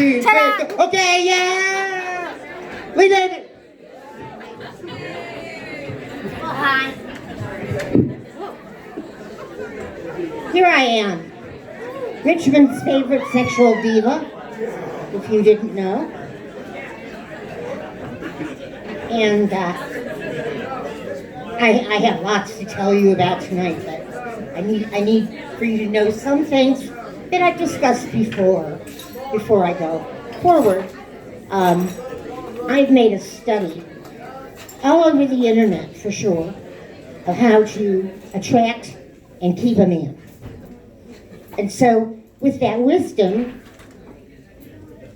3, okay, yeah! We did it! Hi. Here I am, Richmond's favorite sexual diva, if you didn't know. And I have lots to tell you about tonight, but I need for you to know some things that I've discussed before I go forward. I've made a study all over the internet, for sure, of how to attract and keep a man. And so, with that wisdom,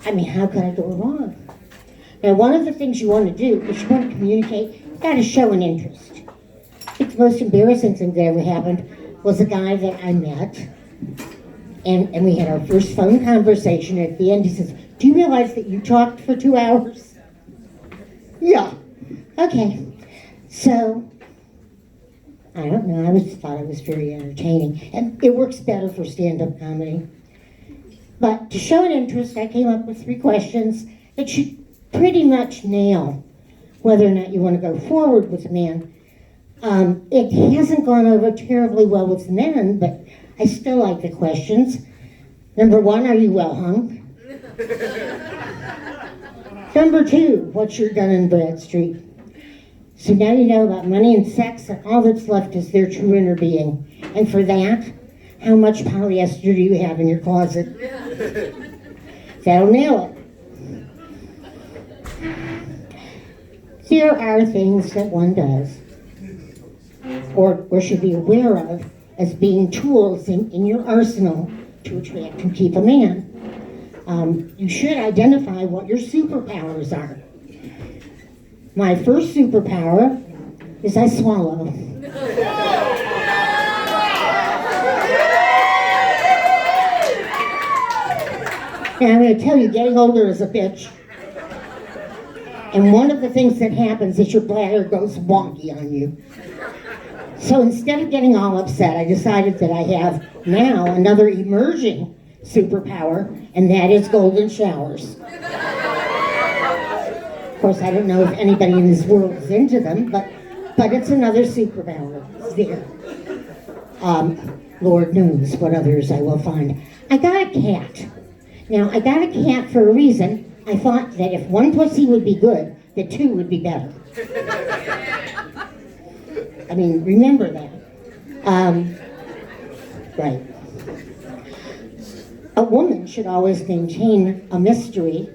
I mean, how could I go wrong? Now, one of the things you want to do is you want to communicate, you've got to show an interest. I think the most embarrassing thing that ever happened was a guy that I met, and we had our first phone conversation. At the end, he says, "Do you realize that you talked for 2 hours?" Yeah. Okay. So, I don't know, I just thought it was very entertaining. And it works better for stand-up comedy. But to show an interest, I came up with 3 questions that should pretty much nail whether or not you want to go forward with a man. It hasn't gone over terribly well with men, but I still like the questions. Number 1, are you well hung? Number 2, what's your Dun and Bradstreet? So now you know about money and sex, and all that's left is their true inner being. And for that, how much polyester do you have in your closet? That'll nail it. There are things that one does, or should be aware of, as being tools in your arsenal to attract and keep a man. You should identify what your superpowers are. My first superpower is I swallow. And I'm going to tell you, getting older is a bitch. And one of the things that happens is your bladder goes wonky on you. So instead of getting all upset, I decided that I have now another emerging superpower, and that is golden showers. Of course, I don't know if anybody in this world is into them, but it's another superpower. It's there. Lord knows what others I will find. I got a cat. Now, I got a cat for a reason. I thought that if 1 pussy would be good, that 2 would be better. I mean, remember that. Right. A woman should always maintain a mystery.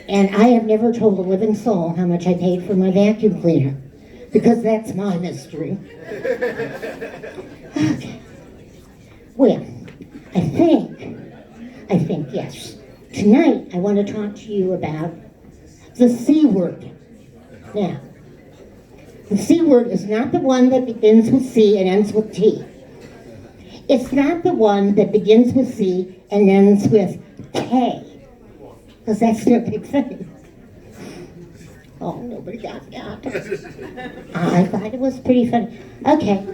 And I have never told a living soul how much I paid for my vacuum cleaner, because that's my mystery. Okay. Well, I think, yes. Tonight, I want to talk to you about the C word. Now, the C word is not the one that begins with C and ends with T. It's not the one that begins with C and ends with K. Because that's no big thing. Oh, nobody got that. I thought it was pretty funny. Okay.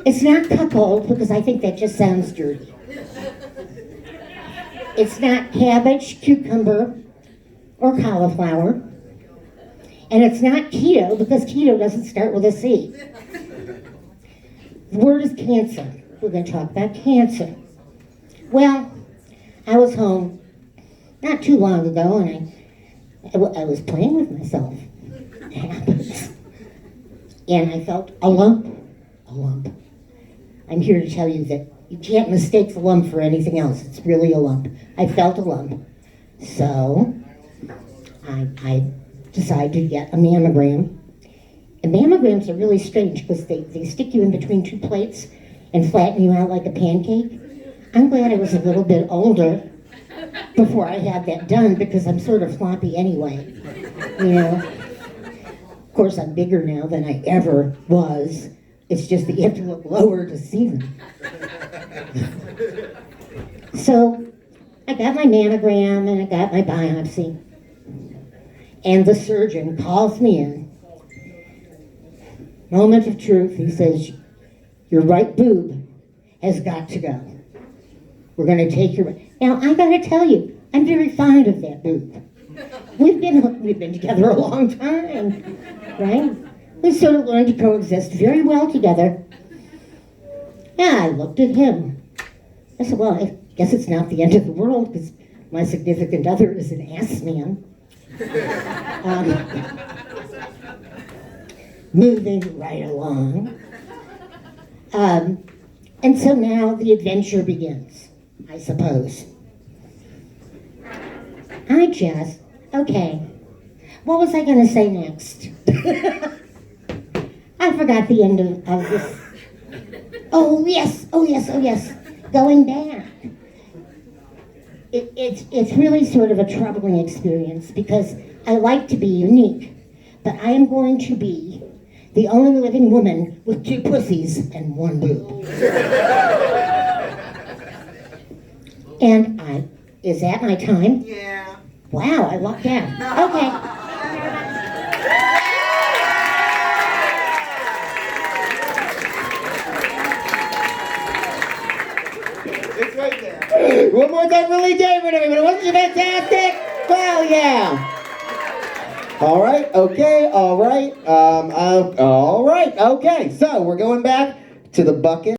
It's not cuckold, because I think that just sounds dirty. It's not cabbage, cucumber, or cauliflower. And it's not keto, because keto doesn't start with a C. The word is cancer. We're going to talk about cancer. Well, I was home not too long ago, and I was playing with myself. It happens. And I felt a lump. I'm here to tell you that you can't mistake the lump for anything else. It's really a lump. I felt a lump. So I decided to get a mammogram. And mammograms are really strange because they stick you in between 2 plates and flatten you out like a pancake. I'm glad I was a little bit older before I had that done, because I'm sort of floppy anyway, you know. Of course, I'm bigger now than I ever was. It's just that you have to look lower to see them. So I got my mammogram and I got my biopsy. And the surgeon calls me in. Moment of truth, he says, your right boob has got to go. We're going to take your... Now, I gotta tell you, I'm very fond of that boob. We've been together a long time, right? We sort of learned to coexist very well together. Yeah, I looked at him. I said, well, I guess it's not the end of the world because my significant other is an ass man. Moving right along. And so now the adventure begins, I suppose. Okay, what was I going to say next? I forgot the end of this. Oh yes. Going back. It's really sort of a troubling experience because I like to be unique, but I am going to be the only living woman with 2 pussies and 1 boob. And is that my time? Yeah. Wow, I lucked out. Okay. It's right there. One more time for Lee David, everybody. Wasn't she fantastic? Well, yeah. All right, okay, all right. Okay, so we're going back to the bucket.